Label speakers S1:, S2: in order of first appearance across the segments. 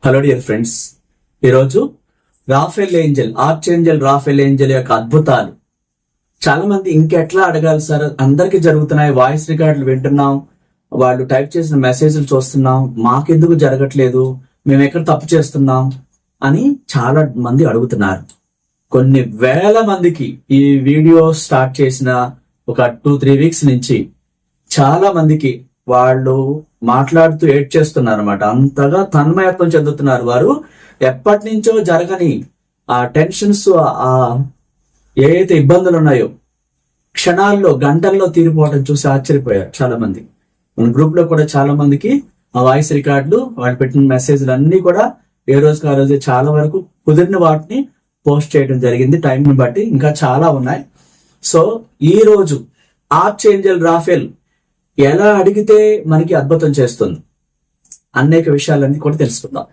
S1: Hello dear friends, ఈరోజు Rafale angel, archangel Rafale Angel యొక్క అద్భుతాలు. చాలా మంది ఇంకెట్లా అడగాలి సార్, అందరికీ జరుగుతున్నాయి, వాయిస్ రికార్డులు వింటున్నాం, వాళ్ళు టైప్ చేసిన మెసేజ్లు చూస్తున్నాం, మాకెందుకు జరగట్లేదు, మేము ఎక్కడ తప్పు చేస్తున్నాం అని చాలా మంది అడుగుతున్నారు. కొన్ని వేల మందికి ఈ వీడియో స్టార్ట్ చేసిన ఒక 2-3 వీక్స్ నుంచి చాలా మందికి వాళ్ళు మాట్లాడుతూ ఏడ్ చేస్తున్నారు అనమాట. అంతగా తన్మయత్వం చెందుతున్నారు. వారు ఎప్పటి నుంచో జరగని ఆ టెన్షన్స్, ఆ ఏదైతే ఇబ్బందులు ఉన్నాయో క్షణాల్లో, గంటల్లో తీరిపోవడం చూసి ఆశ్చర్యపోయారు చాలా మంది. మన గ్రూప్ లో కూడా చాలా మందికి ఆ వాయిస్ రికార్డులు, వాళ్ళు పెట్టిన మెసేజ్లు అన్ని కూడా ఏ రోజుకి ఆ రోజు చాలా వరకు కుదిరిన వాటిని పోస్ట్ చేయడం జరిగింది. టైంని బట్టి ఇంకా చాలా ఉన్నాయి. సో ఈ రోజు ఆర్చేంజల్ రాఫెల్ ఎలా అడిగితే మనకి అద్భుతం చేస్తుంది అనేక విషయాలన్నీ కూడా తెలుసుకుందాం.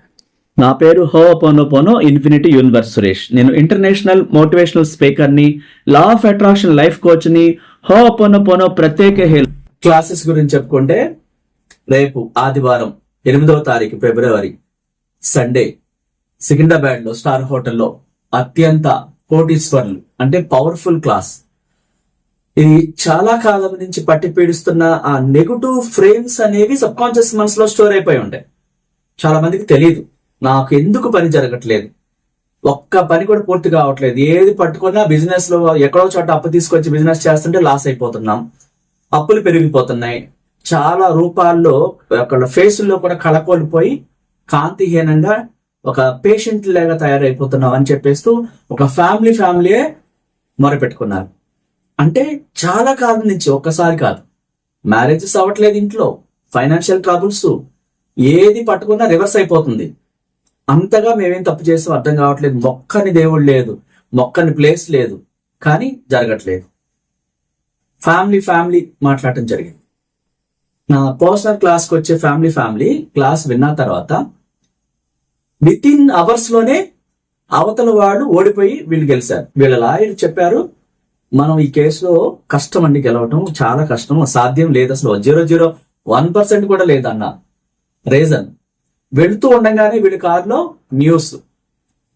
S1: నా పేరు హోపోనోపోనో ఇన్ఫినిటీ యూనివర్స్ సురేష్. నేను ఇంటర్నేషనల్ మోటివేషనల్ స్పీకర్ని, లా ఆఫ్ అట్రాక్షన్ లైఫ్ కోచ్ని. హోపోనోపోనో ప్రత్యేక హెల్త్ క్లాసెస్ గురించి చెప్పుకుంటే, రేపు ఆదివారం 8వ తారీఖు ఫిబ్రవరి సండే సికింద్రాబాద్ లో స్టార్ హోటల్లో అత్యంత కోటీశ్వర్లు అంటే పవర్ఫుల్ క్లాస్. ఇది చాలా కాలం నుంచి పట్టి పీడిస్తున్న ఆ నెగటివ్ ఫ్రేమ్స్ అనేవి సబ్ కాన్షియస్ మనసులో స్టోర్ అయిపోయి ఉంటాయి. చాలా మందికి తెలియదు, నాకు ఎందుకు పని జరగట్లేదు, ఒక్క పని కూడా పూర్తి కావట్లేదు, ఏది పట్టుకున్నా బిజినెస్ లో ఎక్కడో చోట అప్పు తీసుకొచ్చి బిజినెస్ చేస్తుంటే లాస్ అయిపోతున్నాం, అప్పులు పెరిగిపోతున్నాయి, చాలా రూపాల్లో అక్కడ ఫేసుల్లో కూడా కళకోల్పోయి కాంతిహీనంగా ఒక పేషెంట్ లాగా తయారైపోతున్నాం అని చెప్పేస్తూ ఒక ఫ్యామిలీయే మొరపెట్టుకున్నారు. అంటే చాలా కాలం నుంచి, ఒక్కసారి కాదు, మ్యారేజెస్ అవ్వట్లేదు, ఇంట్లో ఫైనాన్షియల్ ట్రబుల్స్, ఏది పట్టుకున్నా రివర్స్ అయిపోతుంది. అంతగా మేమేం తప్పు చేస్తాం అర్థం కావట్లేదు, మొక్కని దేవుడు లేదు, మొక్కని ప్లేస్ లేదు, కానీ జరగట్లేదు. ఫ్యామిలీ మాట్లాడటం జరిగింది. నా పర్సనల్ క్లాస్కి వచ్చే ఫ్యామిలీ క్లాస్ విన్న తర్వాత వితిన్ అవర్స్ లోనే అవతల వాడు ఓడిపోయి వీళ్ళు గెలిచారు. వీళ్ళ లాయర్ చెప్పారు, మనం ఈ కేసులో కష్టం అండి, గెలవటం చాలా కష్టం, సాధ్యం లేదు, అసలు 0.01% కూడా లేదన్న రీజన్. వెళుతూ ఉండగానే వీళ్ళ కారులో న్యూస్,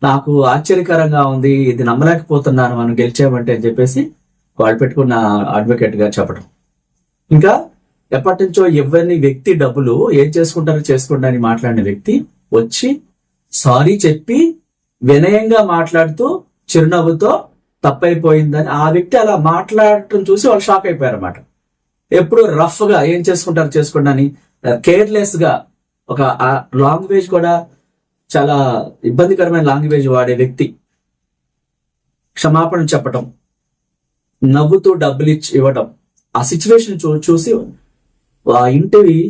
S1: నాకు ఆశ్చర్యకరంగా ఉంది, ఇది నమ్మలేకపోతున్నాను మనం గెలిచామంటే అని చెప్పేసి వాళ్ళు పెట్టుకున్న అడ్వకేట్ గా చెప్పడం. ఇంకా ఎప్పటి నుంచో ఎవరిని వ్యక్తి డబ్బులు ఏం చేసుకుంటారో చేసుకుంటారని మాట్లాడిన వ్యక్తి వచ్చి సారీ చెప్పి వినయంగా మాట్లాడుతూ చిరునవ్వుతో తప్పైపోయిందని ఆ వ్యక్తి అలా మాట్లాడటం చూసి వాళ్ళు షాక్ అయిపోయారు అనమాట. ఎప్పుడు రఫ్ గా ఏం చేసుకుంటారు చేసుకోండి, కేర్లెస్ గా, ఒక లాంగ్వేజ్ కూడా చాలా ఇబ్బందికరమైన లాంగ్వేజ్ వాడే వ్యక్తి క్షమాపణ చెప్పటం, నవ్వుతూ డబ్బులు ఇవ్వటం, ఆ సిచ్యువేషన్ చూసి ఆ ఇంటివి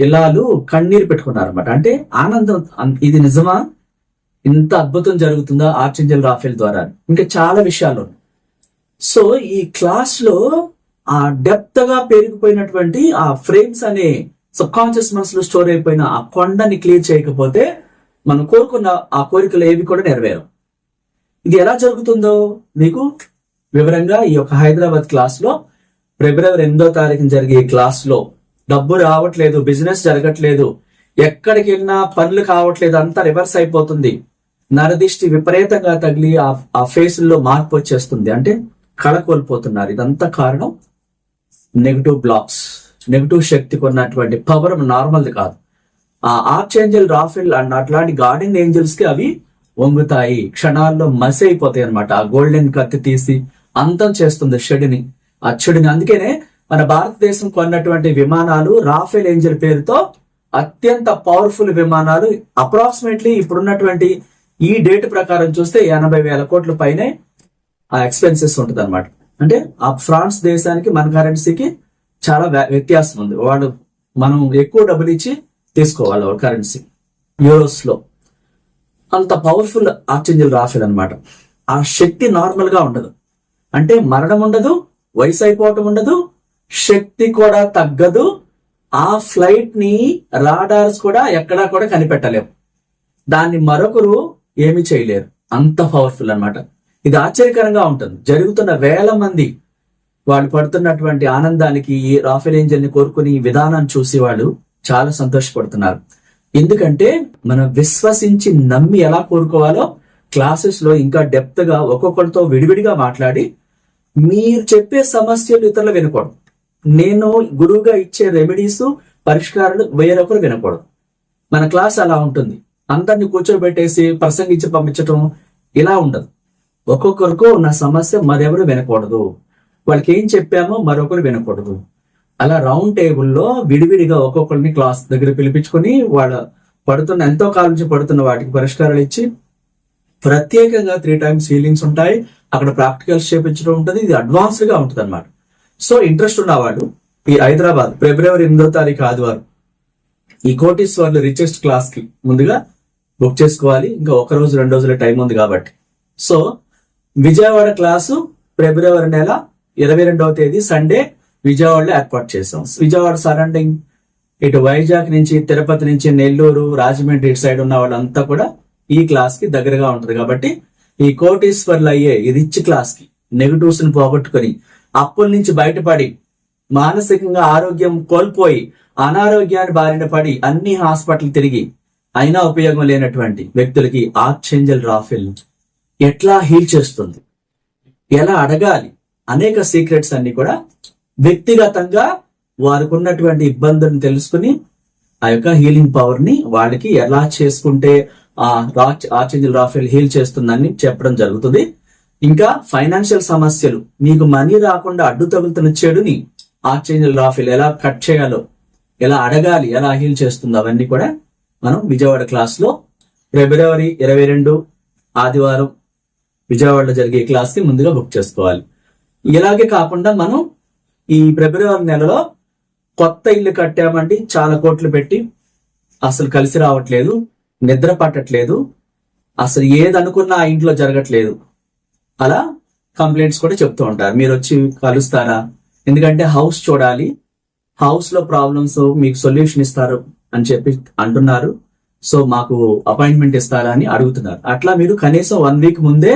S1: ఇల్లాలు కన్నీరు పెట్టుకున్నారు అనమాట. అంటే ఆనందం, ఇది నిజమా, ఇంత అద్భుతం జరుగుతుందా ఆర్చేంజల్ రాఫెల్ ద్వారా, ఇంకా చాలా విషయాలు. సో ఈ క్లాస్ లో ఆ డెప్త్ గా పెరిగిపోయినటువంటి ఆ ఫ్రేమ్స్ అనే సబ్ కాన్షియస్ మనసులో స్టోర్ అయిపోయిన ఆ కొండని క్లియర్ చేయకపోతే మనం కోరుకున్న ఆ కోరికలు ఏవి కూడా నెరవేరం. ఇది ఎలా జరుగుతుందో మీకు వివరంగా ఈ యొక్క హైదరాబాద్ క్లాస్ లో ఫిబ్రవరి 8వ తారీఖున జరిగే క్లాస్ లో, డబ్బు రావట్లేదు, బిజినెస్ జరగట్లేదు, ఎక్కడికి వెళ్ళినా పనులు కావట్లేదు, అంతా రివర్స్ అయిపోతుంది, నరదిష్టి విపరీతంగా తగిలి ఆ ఫేసుల్లో మార్పు వచ్చేస్తుంది, అంటే కళ కోల్పోతున్నారు. ఇదంతా కారణం నెగటివ్ బ్లాక్స్, నెగటివ్ శక్తికి ఉన్నటువంటి పవర్ నార్మల్ది కాదు. ఆ ఆర్చేంజల్ రాఫెల్ అండ్ అట్లాంటి గార్డెన్ ఏంజల్స్ కి అవి వంగుతాయి, క్షణాల్లో మసి అయిపోతాయి అనమాట. ఆ గోల్డెన్ కత్తి తీసి అంతం చేస్తుంది చెడుని, ఆ చెడుని. అందుకనే మన భారతదేశం కొన్నటువంటి విమానాలు రాఫెల్ ఏంజల్ పేరుతో అత్యంత పవర్ఫుల్ విమానాలు. అప్రాక్సిమేట్లీ ఇప్పుడున్నటువంటి ఈ డేట్ ప్రకారం చూస్తే 80,000 కోట్ల పైనే ఆ ఎక్స్పెన్సెస్ ఉంటుంది అనమాట. అంటే ఆ ఫ్రాన్స్ దేశానికి మన కరెన్సీకి చాలా వ్యత్యాసం ఉంది. మనం ఎక్కువ డబ్బులు ఇచ్చి తీసుకోవాలి కరెన్సీ యూరోస్ లో. అంత పవర్ఫుల్ ఆర్చేంజల్ రాఫెల్ అనమాట. ఆ శక్తి నార్మల్ గా ఉండదు, అంటే మరణం ఉండదు, వయసు అయిపోవటం ఉండదు, శక్తి కూడా తగ్గదు. ఆ ఫ్లైట్ ని రాడార్స్ కూడా ఎక్కడా కూడా కనిపెట్టలేము, దాన్ని మరొకరు ఏమి చేయలేరు, అంత పవర్ఫుల్ అన్నమాట. ఇది ఆశ్చర్యకరంగా ఉంటుంది. జరుగుతున్న వేల మంది వాళ్ళు పడుతున్నటువంటి ఆనందానికి రాఫెల్ ఏంజల్ ని కోరుకుని విధానాన్ని చూసి వాళ్ళు చాలా సంతోషపడుతున్నారు. ఎందుకంటే మనం విశ్వసించి నమ్మి ఎలా కోరుకోవాలో క్లాసెస్ లో ఇంకా డెప్త్ గా ఒక్కొక్కరితో విడివిడిగా మాట్లాడి, మీరు చెప్పే సమస్యలు ఇతరులు వినకూడదు. నేను గురువుగా ఇచ్చే రెమెడీస్ పరిష్కారాలు వేరొకరు వినకూడదు. మన క్లాస్ అలా ఉంటుంది. అందరిని కూర్చోబెట్టేసి ప్రసంగించి పంపించటం ఇలా ఉండదు. ఒక్కొక్కరికి నా సమస్య మరెవరు వినకూడదు, వాళ్ళకి ఏం చెప్పామో మరొకరు వినకూడదు. అలా రౌండ్ టేబుల్లో విడివిడిగా ఒక్కొక్కరిని క్లాస్ దగ్గర పిలిపించుకొని వాళ్ళ ఎంతో కాలం నుంచి పడుతున్న వాటికి పరిష్కారాలు ఇచ్చి, ప్రత్యేకంగా 3 times హీలింగ్స్ ఉంటాయి. అక్కడ ప్రాక్టికల్స్ చేపించడం ఉంటుంది. ఇది అడ్వాన్స్డ్ గా ఉంటుంది అనమాట. సో ఇంట్రెస్ట్ ఉన్నవాడు ఈ హైదరాబాద్ ఫిబ్రవరి 8వ తారీఖు ఆదివారం ఈ కోటీశ్వర్లు రిచెస్ట్ క్లాస్ కి ముందుగా బుక్ చేసుకోవాలి. ఇంకా 1 రోజు 2 రోజుల టైం ఉంది కాబట్టి. సో విజయవాడ క్లాసు ఫిబ్రవరి నెల 22వ తేదీ సండే విజయవాడలో ఏర్పాటు చేసాం. విజయవాడ సరౌండింగ్ ఇటు వైజాగ్ నుంచి, తిరుపతి నుంచి, నెల్లూరు, రాజమండ్రి ఇటు సైడ్ ఉన్న వాళ్ళంతా కూడా ఈ క్లాస్ కి దగ్గరగా ఉంటది. కాబట్టి ఈ కోటీశ్వర్లు అయ్యే ఈ రిచ్ క్లాస్ కి నెగటివ్స్ ని పోగొట్టుకుని, అప్పుల నుంచి బయటపడి, మానసికంగా ఆరోగ్యం కోల్పోయి అనారోగ్యాన్ని బారిన పడి అన్ని హాస్పిటల్ తిరిగి అయినా ఉపయోగం లేనటువంటి వ్యక్తులకి ఆర్చేంజల్ రాఫెల్ ఎట్లా హీల్ చేస్తుంది, ఎలా అడగాలి, అనేక సీక్రెట్స్ అన్ని కూడా వ్యక్తిగతంగా వారికి ఉన్నటువంటి ఇబ్బందులను తెలుసుకుని ఆ యొక్క హీలింగ్ పవర్ ని వాళ్ళకి ఎలా చేసుకుంటే ఆ ఆర్చేంజల్ రాఫెల్ హీల్ చేస్తుందని చెప్పడం జరుగుతుంది. ఇంకా ఫైనాన్షియల్ సమస్యలు, మీకు మనీ రాకుండా అడ్డు తగులుతున్న చెడుని ఆర్చేంజల్ రాఫెల్ ఎలా కట్ చేయాలో, ఎలా అడగాలి, ఎలా హీల్ చేస్తుందో అవన్నీ కూడా మనం విజయవాడ క్లాస్ లో ఫిబ్రవరి 22 ఆదివారం విజయవాడలో జరిగే క్లాస్ కి ముందుగా బుక్ చేసుకోవాలి. ఇలాగే కాకుండా మనం ఈ ఫిబ్రవరి నెలలో కొత్త ఇల్లు కట్టామండి, చాలా కోట్లు పెట్టి, అసలు కలిసి రావట్లేదు, నిద్ర పట్టట్లేదు, అసలు ఏదనుకున్నా ఆ ఇంట్లో జరగట్లేదు, అలా కంప్లైంట్స్ కూడా చెప్తూ ఉంటారు. మీరు వచ్చి కలుస్తారా? ఎందుకంటే హౌస్ చూడాలి, హౌస్ లో ప్రాబ్లమ్స్ మీకు సొల్యూషన్ ఇస్తారు అని చెప్పి అంటున్నారు. సో మాకు అపాయింట్మెంట్ ఇస్తారా అని అడుగుతున్నారు. అట్లా మీరు కనీసం 1 వీక్ ముందే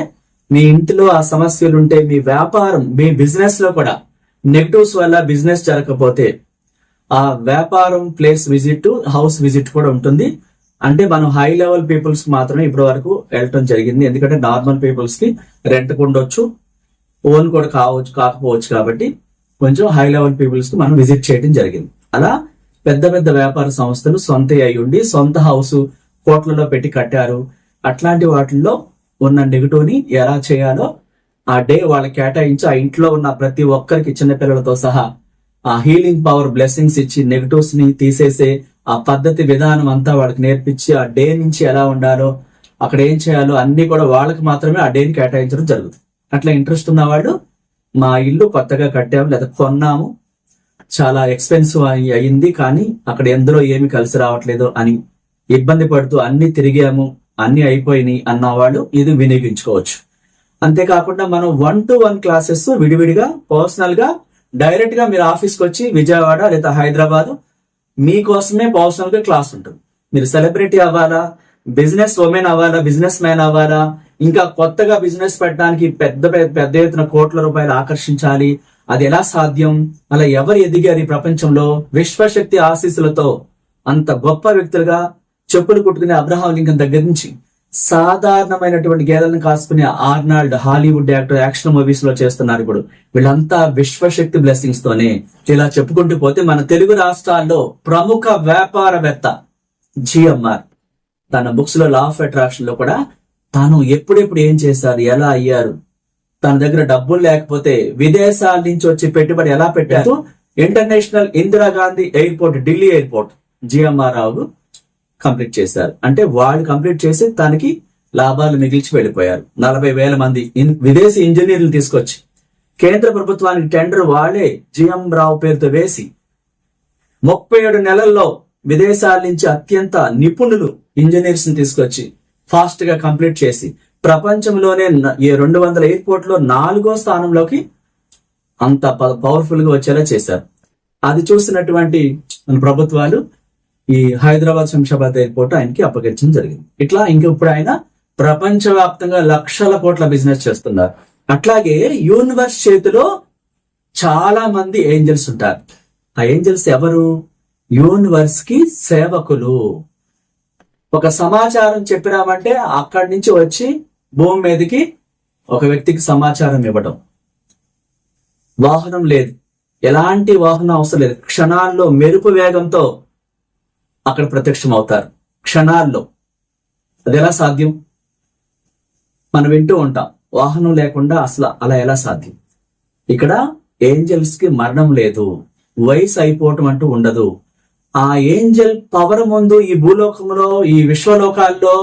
S1: మీ ఇంటిలో ఆ సమస్యలు ఉంటే, మీ వ్యాపారం, మీ బిజినెస్ లో కూడా నెగటివ్స్ వల్ల బిజినెస్ జరగకపోతే ఆ వ్యాపారం ప్లేస్ విజిట్, హౌస్ విజిట్ కూడా ఉంటుంది. అంటే మనం హై లెవెల్ పీపుల్స్ కి మాత్రమే ఇప్పటి వరకు వెళ్ళటం జరిగింది. ఎందుకంటే నార్మల్ పీపుల్స్ కి రెంట్ ఉండొచ్చు, ఓన్ కూడా కాకపోవచ్చు. కాబట్టి కొంచెం హై లెవెల్ పీపుల్స్ కి మనం విజిట్ చేయడం జరిగింది. అలా పెద్ద పెద్ద వ్యాపార సంస్థలు సొంత అయి ఉండి సొంత హౌస్ కోట్లలో పెట్టి కట్టారు. అట్లాంటి వాటిల్లో ఉన్న నెగటివ్ ని ఎలా చేయాలో ఆ డే వాళ్ళకి కేటాయించి, ఆ ఇంట్లో ఉన్న ప్రతి ఒక్కరికి, చిన్నపిల్లలతో సహా ఆ హీలింగ్ పవర్ బ్లెస్సింగ్స్ ఇచ్చి నెగటివ్స్ ని తీసేసే ఆ పద్ధతి విధానం అంతా వాళ్ళకి నేర్పించి, ఆ డే నుంచి ఎలా ఉండాలో, అక్కడ ఏం చేయాలో అన్ని కూడా వాళ్ళకి మాత్రమే ఆ డేని కేటాయించడం జరుగుతుంది. అట్లా ఇంట్రెస్ట్ ఉన్న వాళ్ళు, మా ఇల్లు కొత్తగా కట్టాము లేదా కొన్నాము, చాలా ఎక్స్పెన్సివ్ అయింది, కానీ అక్కడ ఎందులో ఏమి కలిసి రావట్లేదు అని ఇబ్బంది పడుతూ అన్ని తిరిగాము, అన్ని అయిపోయినాయి అన్న వాళ్ళు ఇది వినియోగించుకోవచ్చు. అంతేకాకుండా మనం 1-to-1 క్లాసెస్ విడివిడిగా పర్సనల్ గా డైరెక్ట్ గా మీరు ఆఫీస్కి వచ్చి విజయవాడ లేదా హైదరాబాద్ మీకోసమే పర్సనల్ గా క్లాస్ ఉంటుంది. మీరు సెలబ్రిటీ అవ్వాలా, బిజినెస్ ఉమెన్ అవ్వాలా, బిజినెస్ మ్యాన్ అవ్వాలా, ఇంకా కొత్తగా బిజినెస్ పెట్టడానికి పెద్ద ఎత్తున కోట్ల రూపాయలు ఆకర్షించాలి, అది ఎలా సాధ్యం, అలా ఎవరు ఎదిగారు ఈ ప్రపంచంలో విశ్వశక్తి ఆశీస్సులతో అంత గొప్ప వ్యక్తులుగా, చెప్పులు కుట్టుకునే అబ్రహాం లింకన్ దగ్గర నుంచి సాధారణమైనటువంటి గేదెలను కాసుకునే Arnold, Hollywood actor, action movies లో చేస్తున్నారు. ఇప్పుడు వీళ్ళంతా విశ్వశక్తి బ్లెస్సింగ్స్ తోనే. ఇలా చెప్పుకుంటూ పోతే మన తెలుగు రాష్ట్రాల్లో ప్రముఖ వ్యాపారవేత్త జిఎంఆర్ తన బుక్స్ లో లా ఆఫ్ అట్రాక్షన్ లో కూడా తాను ఎప్పుడెప్పుడు ఏం చేశారు, ఎలా అయ్యారు, తన దగ్గర డబ్బులు లేకపోతే విదేశాల నుంచి వచ్చి పెట్టుబడి ఎలా పెట్టారు, international Indira Gandhi airport, Delhi airport GMR రావు కంప్లీట్ చేశారు. అంటే వాళ్ళు కంప్లీట్ చేసి తనకి లాభాలు మిగిల్చి వెళ్ళిపోయారు. 40,000 మంది విదేశీ ఇంజనీర్లు తీసుకొచ్చి కేంద్ర ప్రభుత్వానికి టెండర్ వాళ్ళే జిఎం రావు పేరుతో వేసి 37 నెలల్లో విదేశాల నుంచి అత్యంత నిపుణులు ఇంజనీర్స్ ని తీసుకొచ్చి ఫాస్ట్ గా కంప్లీట్ చేసి ప్రపంచంలోనే 200 ఎయిర్పోర్ట్ లో 4వ స్థానంలోకి అంత పవర్ఫుల్ గా వచ్చేలా చేశారు. అది చూసినటువంటి మన ప్రభుత్వాలు ఈ హైదరాబాద్ శంషాబాద్ ఎయిర్పోర్ట్ ఆయనకి అప్పగించడం జరిగింది. ఇట్లా ఇప్పుడు ఆయన ప్రపంచవ్యాప్తంగా లక్షల కోట్ల బిజినెస్ చేస్తున్నారు. అట్లాగే యూనివర్స్ చేతిలో చాలా మంది ఏంజల్స్ ఉంటారు. ఆ ఏంజల్స్ ఎవరు? యూనివర్స్ కి సేవకులు. ఒక సమాచారం చెప్పినామంటే అక్కడి నుంచి వచ్చి భూమి మీదకి ఒక వ్యక్తికి సమాచారం ఇవ్వడం. వాహనం లేదు, ఎలాంటి వాహనం అవసరం లేదు, క్షణాల్లో మెరుపు వేగంతో అక్కడ ప్రత్యక్షం అవుతారు. క్షణాల్లో. అది ఎలా సాధ్యం? మనం వింటూ ఉంటాం, వాహనం లేకుండా అసలు అలా ఎలా సాధ్యం? ఇక్కడ ఏంజల్స్ కి మరణం లేదు, వయసు అయిపోవటం అంటూ ఉండదు. ఆ ఏంజల్ పవర్ ముందు ఈ భూలోకంలో, ఈ విశ్వలోకాల్లో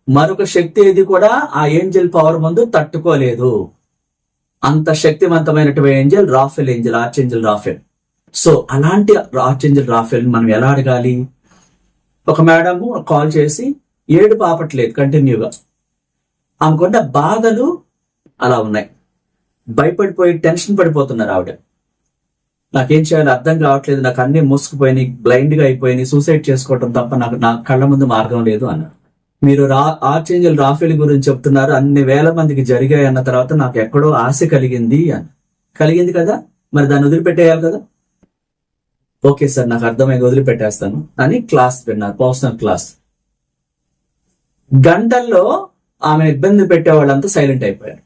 S1: మరొక శక్తి ఏది కూడా ఆ ఏంజల్ పవర్ ముందు తట్టుకోలేదు. అంత శక్తివంతమైనటువంటి angel Raphael angel, archangel Raphael. So అలాంటి ఆర్చేంజల్ రాఫెల్ మనం ఎలా అడగాలి? ఒక మేడము కాల్ చేసి ఏడుపు ఆపట్లేదు కంటిన్యూగా, ఆమెకున్న బాధలు అలా ఉన్నాయి, భయపడిపోయి టెన్షన్ పడిపోతున్నారు ఆవిడ. నాకేం చేయాలో అర్థం కావట్లేదు, నాకు అన్ని మూసుకుపోయినాయి, బ్లైండ్ గా అయిపోయినాయి, సూసైడ్ చేసుకోవటం తప్ప నాకు నా కళ్ళ ముందు మార్గం లేదు అన్నారు. మీరు ఆర్చేంజల్ రాఫెల్ గురించి చెప్తున్నారు, అన్ని వేల మందికి జరిగాయి అన్న తర్వాత నాకు ఎక్కడో ఆశ కలిగింది అని. కలిగింది కదా, మరి దాన్ని వదిలిపెట్టేయాలి కదా. ఓకే సార్, నాకు అర్థమైంది, వదిలిపెట్టేస్తాను అని క్లాస్ విన్నారు, పర్సనల్ క్లాస్. గంటల్లో ఆమె ఇబ్బంది పెట్టే వాళ్ళంతా సైలెంట్ అయిపోయారు.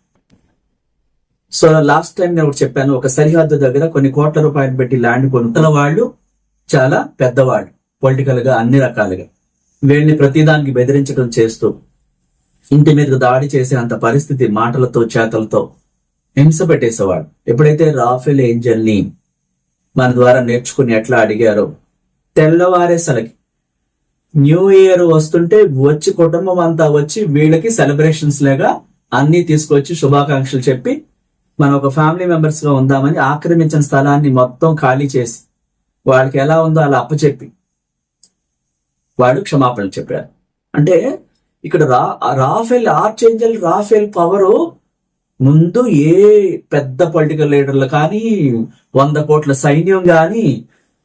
S1: సో లాస్ట్ టైం నేను ఒకటి చెప్పాను, ఒక సరిహద్దు దగ్గర కొన్ని కోట్ల రూపాయలు పెట్టి ల్యాండ్ కొనుక్కున్న వాళ్ళు చాలా పెద్దవాళ్ళు, పొలిటికల్ గా అన్ని రకాలుగా. వీళ్ళని ప్రతిదానికి బెదిరించడం చేస్తూ ఇంటి మీద దాడి చేసే అంత పరిస్థితి, మాటలతో చేతలతో హింస పెట్టేసేవాడు. ఎప్పుడైతే రాఫెల్ ఏంజల్ ని మన ద్వారా నేర్చుకుని ఎట్లా అడిగారో, తెల్లవారేసలకి న్యూ ఇయర్ వస్తుంటే వచ్చి కుటుంబం అంతా వచ్చి వీళ్ళకి సెలబ్రేషన్స్ లాగా అన్ని తీసుకొచ్చి శుభాకాంక్షలు చెప్పి మనం ఒక ఫ్యామిలీ మెంబర్స్ గా ఉందామని ఆక్రమించిన స్థలాన్ని మొత్తం ఖాళీ చేసి వాళ్ళకి ఎలా ఉందో అలా అప్పచెప్పి వాడు క్షమాపణలు చెప్పారు. అంటే ఇక్కడ రాఫెల్, ఆర్చేంజల్ రాఫెల్ పవరు ముందు ఏ పెద్ద పొలిటికల్ లీడర్లు కానీ, 100 కోట్ల సైన్యం గాని,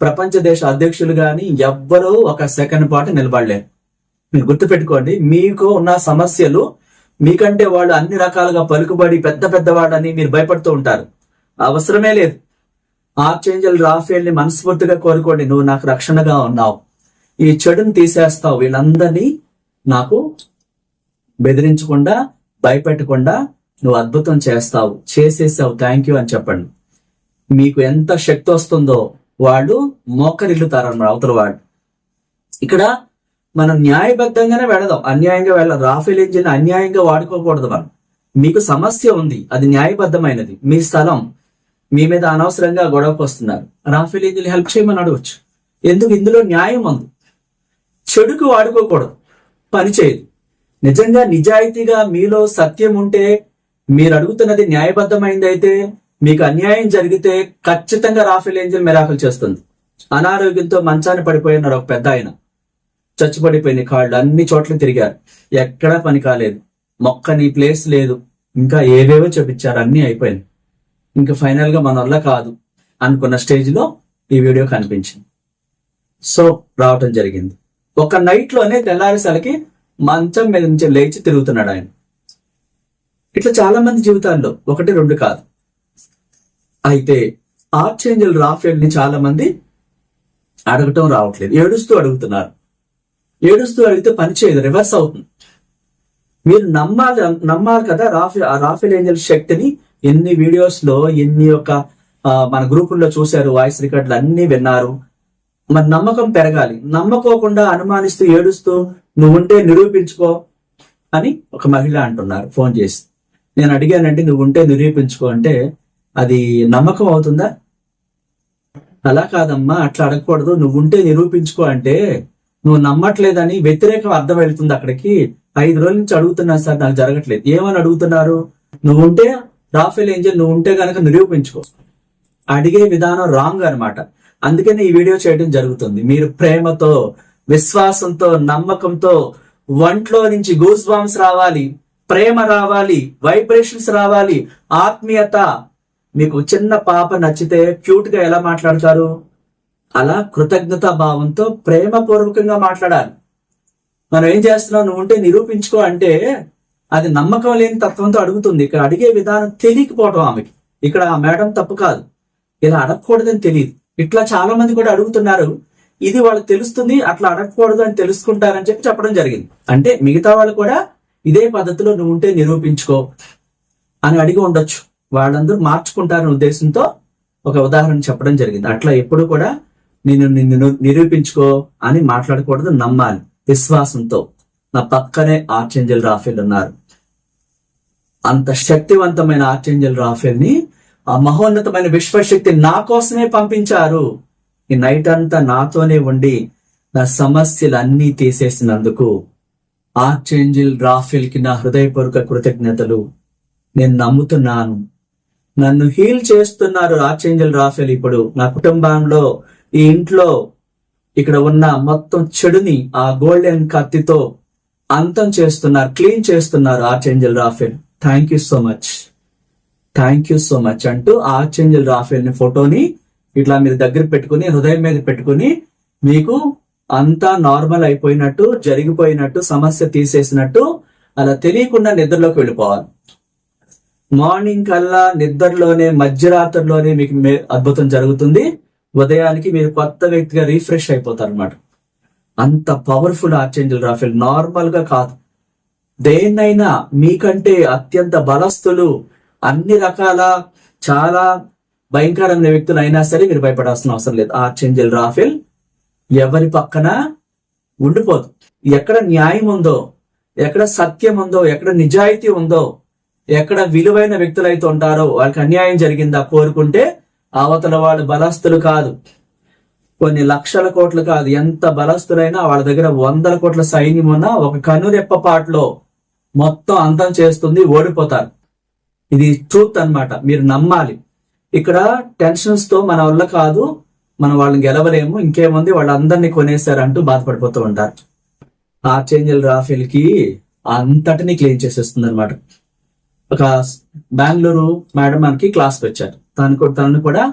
S1: ప్రపంచ దేశ అధ్యక్షులు గాని ఎవ్వరూ ఒక సెకండ్ పాటు నిలబడలేరు. మీరు గుర్తుపెట్టుకోండి, మీకు ఉన్న సమస్యలు మీకంటే వాళ్ళు అన్ని రకాలుగా పలుకుబడి పెద్ద పెద్దవాడని మీరు భయపడుతూ ఉంటారు. అవసరమే లేదు. ఆర్చేంజల్ రాఫెల్ ని మనస్ఫూర్తిగా కోరుకోండి, నువ్వు నాకు రక్షణగా ఉన్నావు, ఈ చెడుని తీసేస్తావు, వీళ్ళందరినీ నాకు బెదిరించకుండా భయపెట్టకుండా నువ్వు అద్భుతం చేస్తావు, చేసేసావు, థ్యాంక్ యూ అని చెప్పండి. మీకు ఎంత శక్తి వస్తుందో వాళ్ళు మోక్కరిల్లుతారన్నమాట అవతల వాళ్ళు. ఇక్కడ మనం న్యాయబద్ధంగానే వెళదాం, అన్యాయంగా వెళ్ళాం. రాఫెల్ ఏంజల్ అన్యాయంగా వాడుకోకూడదు. మనం, మీకు సమస్య ఉంది, అది న్యాయబద్ధమైనది, మీ స్థలం, మీ మీద అనవసరంగా గొడవకు వస్తున్నారు, రాఫెల్ ఏంజల్ హెల్ప్ చేయమని అడగచ్చు. ఎందుకు? ఇందులో న్యాయం ఉంది. చెడుకు వాడుకోకూడదు, పని చేయదు. నిజంగా నిజాయితీగా మీలో సత్యం ఉంటే, మీరు అడుగుతున్నది న్యాయబద్ధమైంది అయితే, మీకు అన్యాయం జరిగితే ఖచ్చితంగా రాఫెల్ ఏంజల్ మిరాకిల్ చేస్తుంది. అనారోగ్యంతో మంచాన్ని పడిపోయినాడు ఒక పెద్ద ఆయన, చచ్చిపడిపోయిన కాళ్ళు, అన్ని చోట్ల తిరిగారు, ఎక్కడా పని కాలేదు, మొక్కని ప్లేస్ లేదు, ఇంకా ఏవేవో చూపించారు, అన్ని అయిపోయింది. ఇంకా ఫైనల్ గా మన వల్ల కాదు అనుకున్న స్టేజ్ లో ఈ వీడియో కనిపించింది. సో రావటం జరిగింది. ఒక నైట్ లోనే తెల్లారేసరికి మంచం మీద నుంచి లేచి తిరుగుతున్నాడు ఆయన. ఇట్లా చాలా మంది జీవితాల్లో, 1, 2 కాదు. అయితే ఆర్చేంజల్ రాఫెల్ ని చాలా మంది అడగటం రావట్లేదు, ఏడుస్తూ అడుగుతున్నారు. ఏడుస్తూ అడిగితే పని చేయదు, రివర్స్ అవుతుంది. మీరు నమ్మాలి కదా రాఫెల్ ఏంజల్ శక్తిని. ఎన్ని వీడియోస్ లో, ఎన్ని మన గ్రూపుల్లో చూశారు, వాయిస్ రికార్డులు అన్ని విన్నారు. మరి నమ్మకం పెరగాలి. నమ్మకోకుండా అనుమానిస్తూ ఏడుస్తూ నువ్వుంటే నిరూపించుకో అని ఒక మహిళ అంటున్నారు ఫోన్ చేసి. నేను అడిగానంటే నువ్వుంటే నిరూపించుకో అంటే అది నమ్మకం అవుతుందా? అలా కాదమ్మా, అట్లా అడగకూడదు, నువ్వుంటే నిరూపించుకో అంటే నువ్వు నమ్మట్లేదని వ్యతిరేకం అర్థం వెళ్తుంది అక్కడికి. 5 రోజుల నుంచి అడుగుతున్నా సార్, నాకు జరగట్లేదు. ఏమని అడుగుతున్నారు? నువ్వుంటే రాఫెల్ ఏంజల్ నువ్వుంటే గనక నిరూపించుకో. అడిగే విధానం రాంగ్ అనమాట. అందుకని ఈ వీడియో చేయడం జరుగుతుంది. మీరు ప్రేమతో, విశ్వాసంతో, నమ్మకంతో, ఒంట్లో నుంచి గూస్ బాంబ్స్ రావాలి, ప్రేమ రావాలి, వైబ్రేషన్స్ రావాలి, ఆత్మీయత. మీకు చిన్న పాప నచ్చితే క్యూట్ గా ఎలా మాట్లాడతారు, అలా కృతజ్ఞతా భావంతో ప్రేమపూర్వకంగా మాట్లాడాలి. మనం ఏం చేస్తున్నాం? నువ్వు ఉంటే నిరూపించుకో అంటే అది నమ్మకం లేని తత్వంతో అడుగుతుంది. ఇక్కడ అడిగే విధానం తెలియకపోవటం ఆమెకి. ఇక్కడ ఆ మేడం తప్పు కాదు, ఇలా అడగకూడదని తెలియదు. ఇట్లా చాలా మంది కూడా అడుగుతున్నారు. ఇది వాళ్ళకి తెలుస్తుంది, అట్లా అడగకూడదు అని తెలుసుకుంటారని చెప్పి చెప్పడం జరిగింది. అంటే మిగతా వాళ్ళు కూడా ఇదే పద్ధతిలో నువ్వు ఉంటే నిరూపించుకో అని అడిగి ఉండొచ్చు, వాళ్ళందరూ మార్చుకుంటారనే ఉద్దేశంతో ఒక ఉదాహరణ చెప్పడం జరిగింది. అట్లా ఎప్పుడు కూడా నిన్ను నిరూపించుకో అని మాట్లాడకూడదు, నమ్మాలి విశ్వాసంతో. నా పక్కనే ఆర్చేంజెల్ రాఫెల్ ఉన్నారు. అంత శక్తివంతమైన ఆర్చేంజెల్ రాఫెల్ ని, ఆ మహోన్నతమైన విశ్వశక్తి నా కోసమే పంపించారు. ఈ నైట్ అంతా నాతోనే ఉండి నా సమస్యలన్నీ తీసేసినందుకు ఆర్చేంజెల్ రాఫెల్ కి నా హృదయపూర్వక కృతజ్ఞతలు. నేను నమ్ముతున్నాను, నన్ను హీల్ చేస్తున్నారు ఆర్చేంజెల్ రాఫెల్. ఇప్పుడు నా కుటుంబంలో, ఈ ఇంట్లో ఇక్కడ ఉన్న మొత్తం చెడుని ఆ గోల్డెన్ కత్తితో అంతం చేస్తున్నారు, క్లీన్ చేస్తున్నారు archangel Raphael. Thank you so much, thank you so much అంటూ ఆర్చేంజెల్ రాఫెల్ ని ఫోటోని ఇట్లా మీరు దగ్గర పెట్టుకుని, హృదయం మీద పెట్టుకుని, మీకు అంతా నార్మల్ అయిపోయినట్టు, జరిగిపోయినట్టు, సమస్య తీసేసినట్టు అలా తెలియకుండా నిద్రలోకి వెళ్ళిపోవాలి. మార్నింగ్ కల్లా నిద్రలోనే, మధ్యరాత్రిలోనే మీకు అద్భుతం జరుగుతుంది. ఉదయానికి మీరు కొత్త వ్యక్తిగా రీఫ్రెష్ అయిపోతారు అనమాట. అంత పవర్ఫుల్ ఆర్చేంజెల్ రాఫెల్. నార్మల్ గా కాదు, దేన్నైనా మీకంటే అత్యంత బలస్తులు, అన్ని రకాల చాలా భయంకరమైన వ్యక్తులు అయినా సరే మీరు భయపడాల్సిన అవసరం లేదు. ఆర్చేంజెల్ రాఫెల్ ఎవరి పక్కన ఉండిపోదు. ఎక్కడ న్యాయం ఉందో, ఎక్కడ సత్యం ఉందో, ఎక్కడ నిజాయితీ ఉందో, ఎక్కడ విలువైన వ్యక్తులు అయితే ఉంటారో, వాళ్ళకి అన్యాయం జరిగిందా కోరుకుంటే అవతల వాళ్ళు బలస్తులు కాదు, కొన్ని లక్షల కోట్లు కాదు, ఎంత బలస్తులైనా వాళ్ళ దగ్గర 100 కోట్ల సైన్యం ఉన్నా ఒక కనురెప్పపాటులో మొత్తం అంతం చేస్తుంది, ఓడిపోతారు. ఇది ట్రూత్ అన్నమాట, మీరు నమ్మాలి. ఇక్కడ టెన్షన్స్ తో మన వల్ల కాదు, మనం వాళ్ళని గెలవలేము, ఇంకేముంది వాళ్ళందరినీ కొనేశారంటూ బాధపడిపోతూ ఉంటారు. ఆర్చేంజెల్ రాఫెల్ కి అంతటినీ క్లీన్ చేసేస్తుంది అనమాట. ఒక బెంగళూరు మేడం మనకి క్లాస్కి వచ్చారు. తనను కూడా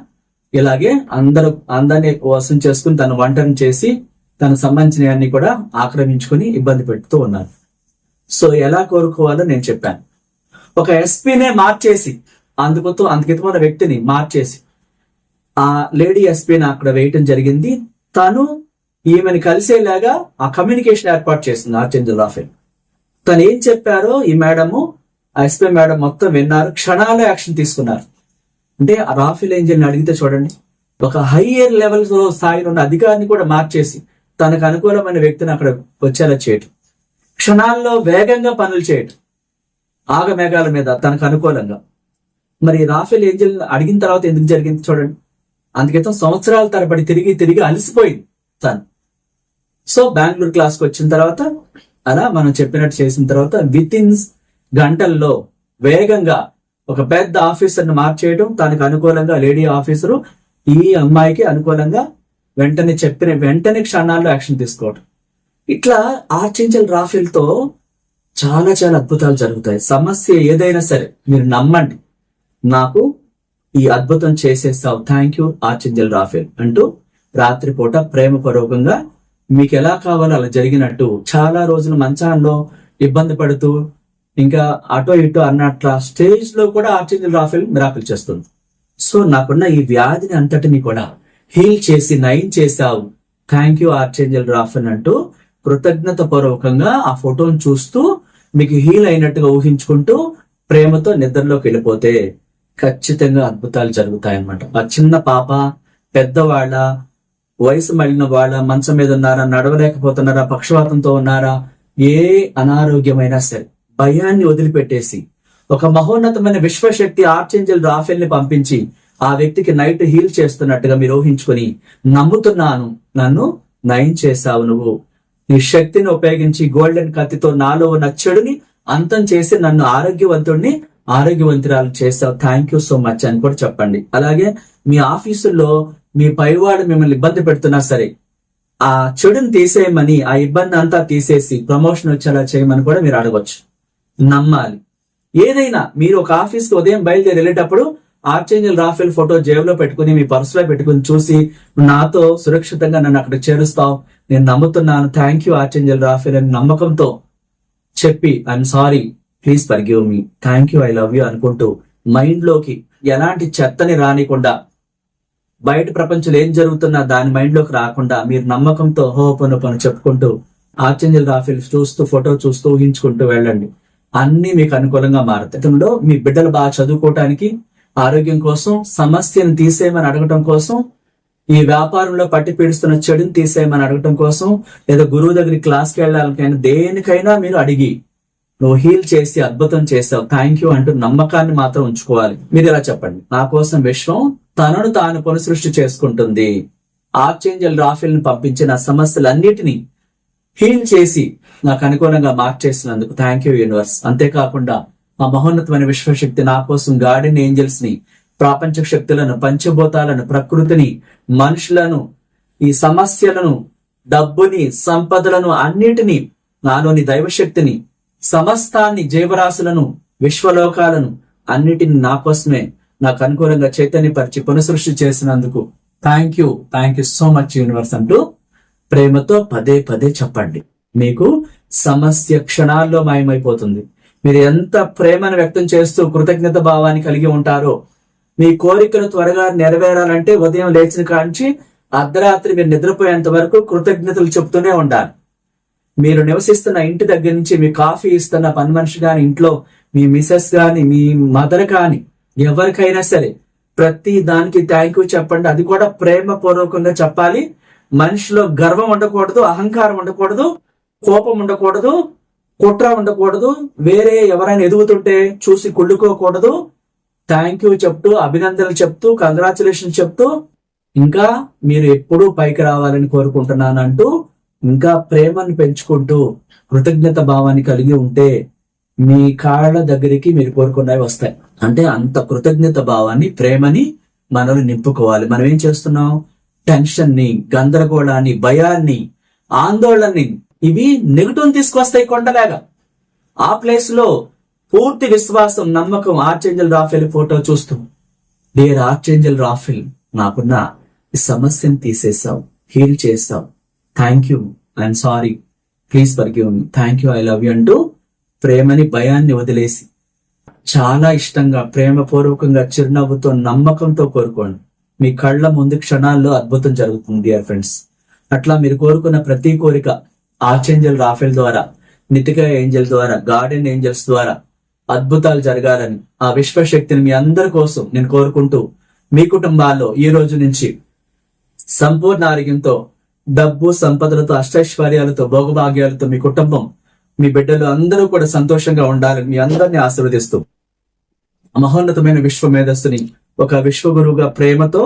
S1: ఇలాగే అందరినీ వసం చేసుకుని తను వంటను చేసి తనకు సంబంధించినవన్నీ కూడా ఆక్రమించుకుని ఇబ్బంది పెడుతూ ఉన్నారు. సో ఎలా కోరుకోవాలో నేను చెప్పాను. ఒక ఎస్పీనే మార్చేసి, అందుకితమైన వ్యక్తిని మార్చేసి ఆ లేడీ ఎస్పీని అక్కడ వేయటం జరిగింది. తను ఈమెను కలిసేలాగా ఆ కమ్యూనికేషన్ ఏర్పాటు చేసింది ఆర్చేంజెల్ రాఫెల్. తను ఏం చెప్పారో ఈ మేడము, ఆ ఎస్పీ మేడం మొత్తం విన్నారు, క్షణాల్లో యాక్షన్ తీసుకున్నారు. అంటే ఆ రాఫెల్ ఏంజెల్ ని అడిగితే చూడండి, ఒక హయ్యర్ లెవెల్ స్థాయిలో ఉన్న అధికారిని కూడా మార్చేసి తనకు అనుకూలమైన వ్యక్తిని అక్కడ వచ్చేలా చేయటం, క్షణాల్లో వేగంగా పనులు చేయటం, ఆగమేఘాల మీద తనకు అనుకూలంగా. మరి రాఫెల్ ఏంజెల్ అడిగిన తర్వాత ఎందుకు జరిగింది చూడండి. అందుకైతే సంవత్సరాల తరబడి తిరిగి అలసిపోయింది తను. సో బెంగళూరు క్లాస్కి వచ్చిన తర్వాత అలా మనం చెప్పినట్టు చేసిన తర్వాత విత్ ఇన్ గంటల్లో వేగంగా ఒక పెద్ద ఆఫీసర్ని మార్చేయడం, తనకు అనుకూలంగా లేడీ ఆఫీసరు ఈ అమ్మాయికి అనుకూలంగా వెంటనే క్షణాల్లో యాక్షన్ తీసుకోవడం. ఇట్లా ఆర్చేంజెల్ రాఫెల్ తో చాలా చాలా అద్భుతాలు జరుగుతాయి. సమస్య ఏదైనా సరే మీరు నమ్మండి, నాకు ఈ అద్భుతం చేసేస్తావు, థ్యాంక్ యూ ఆర్చేంజెల్ రాఫెల్ అంటూ రాత్రిపూట ప్రేమపూర్వకంగా మీకు ఎలా కావాలో అలా జరిగినట్టు, చాలా రోజులు మంచాల్లో ఇబ్బంది పడుతూ ఇంకా అటో ఇటో అన్నట్ల స్టేజ్ లో కూడా ఆర్చేంజెల్ రాఫెల్ మిరాకిల్ చేస్తుంది. సో నాకున్న ఈ వ్యాధిని అంతటిని కూడా హీల్ చేసి నయం చేశావు, థ్యాంక్ యూ ఆర్చేంజెల్ రాఫెల్ అంటూ కృతజ్ఞత పూర్వకంగా ఆ ఫోటోను చూస్తూ మీకు హీల్ అయినట్టుగా ఊహించుకుంటూ ప్రేమతో నిద్రలోకి వెళ్ళిపోతే ఖచ్చితంగా అద్భుతాలు జరుగుతాయన్నమాట. ఆ చిన్న పాప, పెద్దవాళ్ళ, వయసు మళ్ళిన వాళ్ళ, మంచం మీద ఉన్నారా, నడవలేకపోతున్నారా, పక్షవాతంతో ఉన్నారా, ఏ అనారోగ్యమైనా సరే భయాన్ని వదిలిపెట్టేసి ఒక మహోన్నతమైన విశ్వశక్తి ఆర్చేంజెల్ రాఫెల్ ని పంపించి ఆ వ్యక్తికి నైట్ హీల్ చేస్తున్నట్టుగా మీరు ఊహించుకొని, నమ్ముతున్నాను, నన్ను నయం చేశావు, నువ్వు నీ శక్తిని ఉపయోగించి గోల్డెన్ కత్తితో నాలో ఉన్న చెడుని అంతం చేసి నన్ను ఆరోగ్యవంతురాలు చేస్తావు, థ్యాంక్ యూ సో మచ్ అని కూడా చెప్పండి. అలాగే మీ ఆఫీసుల్లో మీ పైవాడు మిమ్మల్ని ఇబ్బంది పెడుతున్నా సరే ఆ చెడుని తీసేయమని, ఆ ఇబ్బంది అంతా తీసేసి ప్రమోషన్ వచ్చేలా చేయమని కూడా మీరు అడగొచ్చు. నమ్మాలి. ఏదైనా మీరు ఒక ఆఫీస్కి ఉదయం బయలుదేరి వెళ్ళేటప్పుడు ఆర్చేంజెల్ రాఫెల్ ఫోటో జేబులో పెట్టుకుని, మీ పర్సులో పెట్టుకుని చూసి, నాతో సురక్షితంగా నన్ను అక్కడ చేరుస్తావు, నేను నమ్ముతున్నాను, థ్యాంక్ యూ ఆర్చేంజెల్ రాఫెల్ అని నమ్మకంతో చెప్పి, I'm sorry, please forgive me, thank you, I love you అనుకుంటూ మైండ్ లోకి ఎలాంటి చెత్తని రానికుండా బయట ప్రపంచంలో ఏం జరుగుతున్నా దాని మైండ్ లోకి రాకుండా మీరు నమ్మకంతో హోపనొపను చెప్పుకుంటూ ఆర్చేంజల్ రాఫెల్ చూస్తూ ఫోటో చూస్తూ ఊహించుకుంటూ వెళ్ళండి. అన్ని మీకు అనుకూలంగా మారుతాయి. గతంలో మీ బిడ్డలు బాగా చదువుకోవటానికి, ఆరోగ్యం కోసం, సమస్యను తీసేయమని అడగటం కోసం, ఈ వ్యాపారంలో పట్టి పీడిస్తున్న చెడుని తీసేయమని అడగటం కోసం, లేదా గురువు దగ్గరికి క్లాస్కి వెళ్ళాలకైనా దేనికైనా మీరు అడిగి నువ్వు హీల్ చేసి అద్భుతం చేసావు, థ్యాంక్ యూ అంటూ నమ్మకాన్ని మాత్రం ఉంచుకోవాలి. మీరు ఇలా చెప్పండి, నా కోసం విశ్వం తనను తాను పునఃసృష్టి చేసుకుంటుంది. ఆర్చేంజల్ రాఫెల్ ని పంపించిన సమస్యలన్నిటినీ హీల్ చేసి నాకు అనుకూలంగా మార్చేసినందుకు థ్యాంక్ యూ యూనివర్స్. అంతేకాకుండా ఆ మహోన్నతమైన విశ్వశక్తి నా కోసం గార్డెన్ ఏంజల్స్ ని, ప్రాపంచ శక్తులను, పంచభూతాలను, ప్రకృతిని, మనుషులను, ఈ సమస్యలను, డబ్బుని, సంపదలను అన్నిటినీ, నాలోని దైవశక్తిని, సమస్తాన్ని, జీవరాశులను, విశ్వలోకాలను అన్నిటిని నా కోసమే నాకు అనుకూలంగా చైతన్యపరిచి పునఃసృష్టి చేసినందుకు thank you so much universe అంటూ ప్రేమతో పదే పదే చెప్పండి. మీకు సమస్య క్షణాల్లో మాయమైపోతుంది. మీరు ఎంత ప్రేమను వ్యక్తం చేస్తూ కృతజ్ఞత భావాన్ని కలిగి ఉంటారో, మీ కోరికలు త్వరగా నెరవేరాలంటే ఉదయం లేచిన కాంచి అర్ధరాత్రి మీరు నిద్రపోయేంత వరకు కృతజ్ఞతలు చెప్తూనే ఉండాలి. మీరు నివసిస్తున్న ఇంటి దగ్గర నుంచి మీ కాఫీ ఇస్తున్న పని మనిషి గాని, ఇంట్లో మీ మిసెస్ గాని, మీ మదర్ గాని, ఎవరికైనా సరే ప్రతి దానికి థ్యాంక్ యూ చెప్పండి. అది కూడా ప్రేమ పూర్వకంగా చెప్పాలి. మనిషిలో గర్వం ఉండకూడదు, అహంకారం ఉండకూడదు, కోపం ఉండకూడదు, కుట్ర ఉండకూడదు, వేరే ఎవరైనా ఎదుగుతుంటే చూసి కుళ్ళుకోకూడదు. థ్యాంక్ యూ చెప్తూ, అభినందనలు చెప్తూ, కంగ్రాచులేషన్ చెప్తూ, ఇంకా మీరు ఎప్పుడూ పైకి రావాలని కోరుకుంటున్నాను అంటూ ఇంకా ప్రేమను పెంచుకుంటూ కృతజ్ఞత భావాన్ని కలిగి ఉంటే మీ కాళ్ళ దగ్గరికి మీరు కోరుకున్నవి వస్తాయి. అంటే అంత కృతజ్ఞత భావాన్ని, ప్రేమని మనల్ని నింపుకోవాలి. మనం ఏం చేస్తున్నాం? టెన్షన్ ని, గందరగోళాన్ని, భయాన్ని, ఆందోళనని, ఇవి నెగటివ్ తీసుకొస్తాయి కొండలాగా. ఆ ప్లేస్ లో పూర్తి విశ్వాసం, నమ్మకం, ఆర్చేంజల్ రాఫెల్ ఫోటో చూస్తూ, డియర్ ఆర్చేంజల్ రాఫెల్, నాకున్న ఈ సమస్యను తీసేసావు, హీల్ చేసావు, thank you, I'm sorry, please forgive me, thank you, I love you అంటూ ప్రేమని, భయాన్ని వదిలేసి చాలా ఇష్టంగా, ప్రేమపూర్వకంగా, చిరునవ్వుతో, నమ్మకంతో కోరుకోండి. మీ కళ్ళ ముందు క్షణాల్లో అద్భుతం జరుగుతుంది డియర్ ఫ్రెండ్స్. అట్లా మీరు కోరుకున్న ప్రతి కోరిక ఆర్చేంజల్ రాఫెల్ ద్వారా, నితిక ఏంజల్ ద్వారా, గార్డెన్ ఏంజల్స్ ద్వారా అద్భుతాలు జరగాలని ఆ విశ్వశక్తిని మీ అందరి కోసం నేను కోరుకుంటూ, మీ కుటుంబాల్లో ఈ రోజు నుంచి సంపూర్ణ ఆరోగ్యంతో, డబ్బు సంపదలతో, అష్టైశ్వర్యాలతో, భోగభాగ్యాలతో మీ కుటుంబం, మీ బిడ్డలు అందరూ కూడా సంతోషంగా ఉండాలని మీ అందరినీ ఆశీర్వదిస్తూ మహోన్నతమైన విశ్వ మేధస్సుని ఒక విశ్వ గురువుగా ప్రేమతో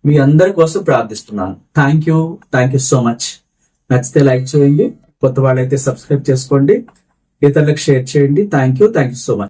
S1: మీ అందరి కోసం ప్రార్థిస్తున్నాను. Thank you so much. నచ్చితే లైక్ చేయండి, కొత్త వాళ్ళైతే సబ్స్క్రైబ్ చేసుకోండి, ఇతరులకు షేర్ చేయండి. Thank you so much.